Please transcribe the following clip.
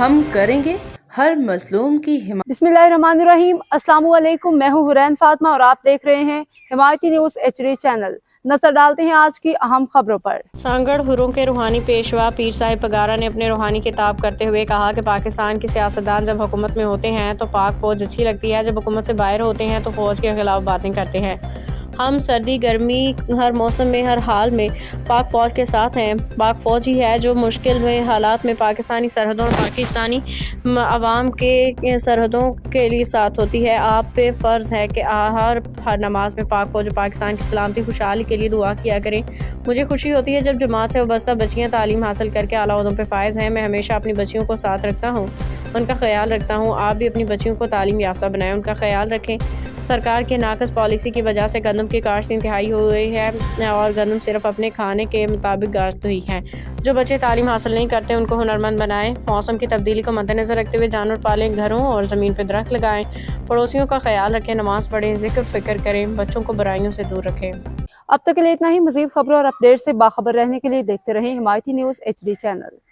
ہم کریں گے ہر مظلوم کی حمایت۔ بسمillahirrahmanirrahim، السلام علیکم، میں ہوں حرین فاطمہ اور آپ دیکھ رہے ہیں حمایتی نیوز HD چینل۔ نظر ڈالتے ہیں آج کی اہم خبروں پر۔ سانگڑ ہروں کے روحانی پیشوا پیر صاحب پگارا نے اپنے روحانی خطاب کرتے ہوئے کہا کہ پاکستان کے سیاستدان جب حکومت میں ہوتے ہیں تو پاک فوج اچھی لگتی ہے، جب حکومت سے باہر ہوتے ہیں تو فوج کے خلاف باتیں کرتے ہیں۔ ہم سردی گرمی ہر موسم میں ہر حال میں پاک فوج کے ساتھ ہیں۔ پاک فوج ہی ہے جو مشکل میں حالات میں پاکستانی سرحدوں اور پاکستانی عوام کے سرحدوں کے لیے ساتھ ہوتی ہے۔ آپ پہ فرض ہے کہ ہر نماز میں پاک فوج اور پاکستان کی سلامتی خوشحالی کے لیے دعا کیا کریں۔ مجھے خوشی ہوتی ہے جب جماعت سے وابستہ بچیاں تعلیم حاصل کر کے اعلیٰ عہدوں پہ فائز ہیں۔ میں ہمیشہ اپنی بچیوں کو ساتھ رکھتا ہوں، ان کا خیال رکھتا ہوں۔ آپ بھی اپنی بچیوں کو تعلیم یافتہ بنائیں، ان کا خیال رکھیں۔ سرکار کے ناقص پالیسی کی وجہ سے گندم کی کاشت انتہائی ہوئی ہے اور گندم صرف اپنے کھانے کے مطابق کاشت ہوئی ہے۔ جو بچے تعلیم حاصل نہیں کرتے ان کو ہنرمند بنائیں۔ موسم کی تبدیلی کو مد نظر رکھتے ہوئے جانور پالیں، گھروں اور زمین پہ درخت لگائیں، پڑوسیوں کا خیال رکھیں، نماز پڑھیں، ذکر فکر کریں، بچوں کو برائیوں سے دور رکھیں۔ اب تک کے لیے اتنا ہی۔ مزید خبروں اور اپڈیٹ سے باخبر رہنے کے لیے دیکھتے رہیں حمایتی نیوز HD چینل۔